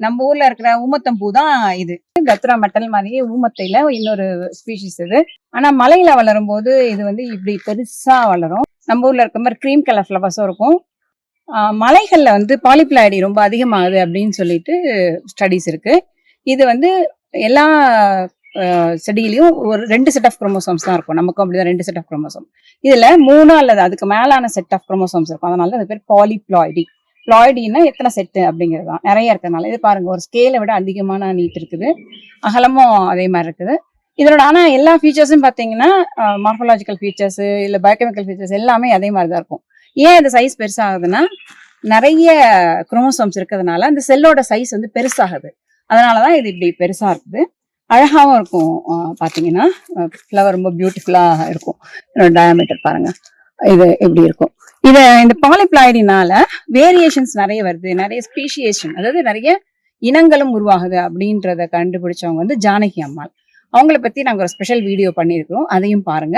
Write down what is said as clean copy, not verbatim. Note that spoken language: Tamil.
நம்ம ஊர்ல இருக்கிற ஊமத்தம் பூ தான் இது. கத்ரா மெட்டல் மாதிரியே ஊமத்தையில இன்னொரு ஸ்பீஷிஸ் இது. ஆனா மலையில வளரும் போது இது இப்படி பெருசா வளரும். நம்ம ஊர்ல இருக்க மாதிரி கிரீம் கலர் ஃபிளவர்ஸும் இருக்கும். மலைகள்ல பாலிப்ளாய்டி ரொம்ப அதிகமாகுது அப்படின்னு சொல்லிட்டு ஸ்டடிஸ் இருக்கு. இது எல்லா செடியிலையும் ஒரு 2 செட் ஆஃப் குரோமோசோம்ஸ் தான் இருக்கும். நமக்கும் அப்படிதான் 2 செட் ஆஃப் குரோமோசோம். இதுல 3 அல்லது அதுக்கு மேலான செட் ஆஃப் குரோமோசோம்ஸ் இருக்கும். அதனால அது பேர் பாலிப்ளாய்டி. பிளாய்டின்னா எத்தனை செட்டு அப்படிங்கிறது தான். நிறைய இருக்கிறதுனால இது பாருங்க, ஒரு ஸ்கேலை விட அதிகமான நீட் இருக்குது, அகலமும் அதே மாதிரி இருக்குது. இதனோட ஆனா எல்லா ஃபீச்சர்ஸும் பார்த்தீங்கன்னா மார்ஃபலாஜிக்கல் ஃபீச்சர்ஸ் இல்லை பயோகெமிக்கல் ஃபீச்சர்ஸ் எல்லாமே அதே மாதிரி தான் இருக்கும். ஏன் இந்த சைஸ் பெருசாகுதுன்னா நிறைய குரோமோசோம்ஸ் இருக்கிறதுனால அந்த செல்லோட சைஸ் பெருசாகுது. அதனாலதான் இது இப்படி பெருசா இருக்குது. அழகாவும் இருக்கும். பாத்தீங்கன்னா ஃப்ளவர் ரொம்ப பியூட்டிஃபுல்லா இருக்கும். டயாமீட்டர் பாருங்க, இது எப்படி இருக்கும். இந்த பாலிப்ளாய்டினால வேரியேஷன்ஸ் நிறைய வருது, நிறைய ஸ்பீஷியேஷன், அதாவது நிறைய இனங்களும் உருவாகுது அப்படின்றத கண்டுபிடிச்சவங்க ஜானகி அம்மாள். அவங்கள பத்தி நாங்க ஒரு ஸ்பெஷல் வீடியோ பண்ணியிருக்கிறோம், அதையும் பாருங்க.